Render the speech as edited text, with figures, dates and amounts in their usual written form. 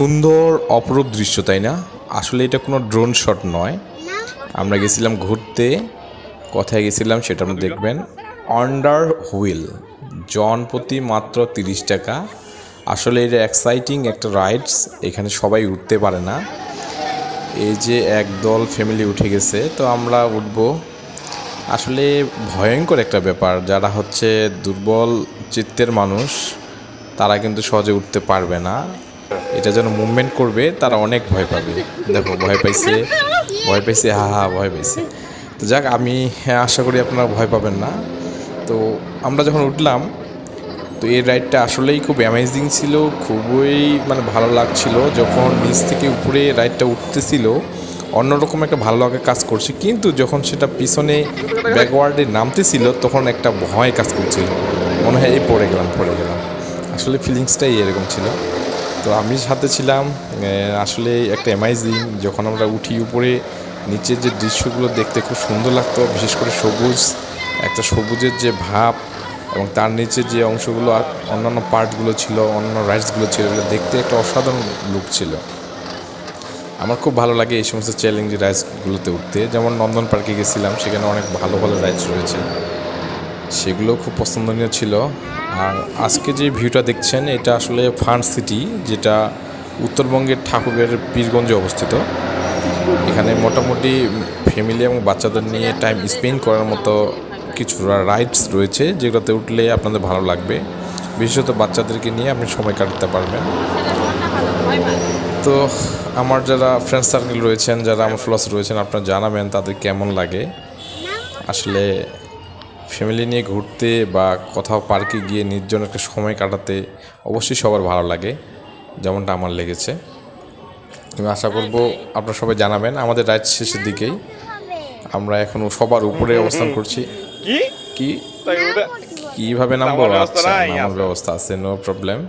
সুন্দর অপরূপ দৃশ্য, তাই না? আসলে এটা কোনো ড্রোন শট নয়। আমরা গেছিলাম ঘুরতে। কোথায় গেছিলাম সেটা আপনি দেখবেন। আন্ডার হুইল, জন প্রতি মাত্র 30 টাকা। আসলে এটা এক্সাইটিং একটা রাইডস, এখানে সবাই উঠতে পারে না। এই যে একদল ফ্যামিলি উঠে গেছে, তো আমরা উঠবো। আসলে ভয়ঙ্কর একটা ব্যাপার, যারা হচ্ছে দুর্বল চিত্তের মানুষ তারা কিন্তু সহজে উঠতে পারবে না। এটা যেন মুভমেন্ট করবে তারা অনেক ভয় পাবে। দেখো ভয় পাইছে, ভয় পাইছে, হা হা ভয় পাইছে। তো যাক, আমি আশা করি আপনারা ভয় পাবেন না। তো আমরা যখন উঠলাম, তো এই রাইডটা আসলেই খুব অ্যামেজিং ছিল, খুবই ভালো লাগছিল। যখন নিচ থেকে উপরে রাইডটা উঠতেছিল অন্যরকম একটা ভালো লাগা কাজ করছে, কিন্তু যখন সেটা পিছনে ব্যাকওয়ার্ডে নামতেছিল তখন একটা ভয় কাজ করছিল, মনে হয় এই পড়ে গেলাম। আসলে ফিলিংসটাই এরকম ছিল। তো আমি সাথে ছিলাম। আসলে একটা অ্যামেজিং, যখন আমরা উঠি উপরে নিচের যে দৃশ্যগুলো দেখতে খুব সুন্দর লাগতো, বিশেষ করে সবুজের যে ভাব, এবং তার নিচে যে অংশগুলো আর অন্যান্য পার্টগুলো ছিল, অন্যান্য রাইডসগুলো ছিল, এগুলো দেখতে একটা অসাধারণ লুক ছিল। আমার খুব ভালো লাগে এই সমস্ত চ্যালেঞ্জ রাইডসগুলোতে উঠতে। যেমন নন্দন পার্কে গেছিলাম, সেখানে অনেক ভালো ভালো রাইডস রয়েছে, সেগুলো খুব পছন্দনীয় ছিল। আর আজকে যে ভিউটা দেখছেন এটা আসলে ফান সিটি, যেটা উত্তরবঙ্গের ঠাকুরের পীরগঞ্জে অবস্থিত। এখানে মোটামুটি ফ্যামিলি এবং বাচ্চাদের নিয়ে টাইম স্পেন্ড করার মতো কিছু রাইডস রয়েছে, যেগুলোতে উঠলে আপনাদের ভালো লাগবে। বিশেষত বাচ্চাদেরকে নিয়ে আপনি সময় কাটাতে পারবেন। তো আমার যারা ফ্রেন্ড সার্কেল রয়েছেন, যারা আমার ফলোয়ার্স রয়েছেন, আপনারা জানাবেন তাদের কেমন লাগে। আসলে ফ্যামিলি নিয়ে ঘুরতে বা কোথাও পার্কে গিয়ে নির্জন একটা সময় কাটাতে অবশ্যই সবার ভালো লাগে, যেমনটা আমার লেগেছে। আমি আশা করব আপনারা সবাই জানাবেন। আমাদের রাইড শেষের দিকেই, আমরা এখনও সবার উপরে অবস্থান করছি। কি কীভাবে নামবো? আচ্ছা, নামার ব্যবস্থা আছে, নো প্রবলেম।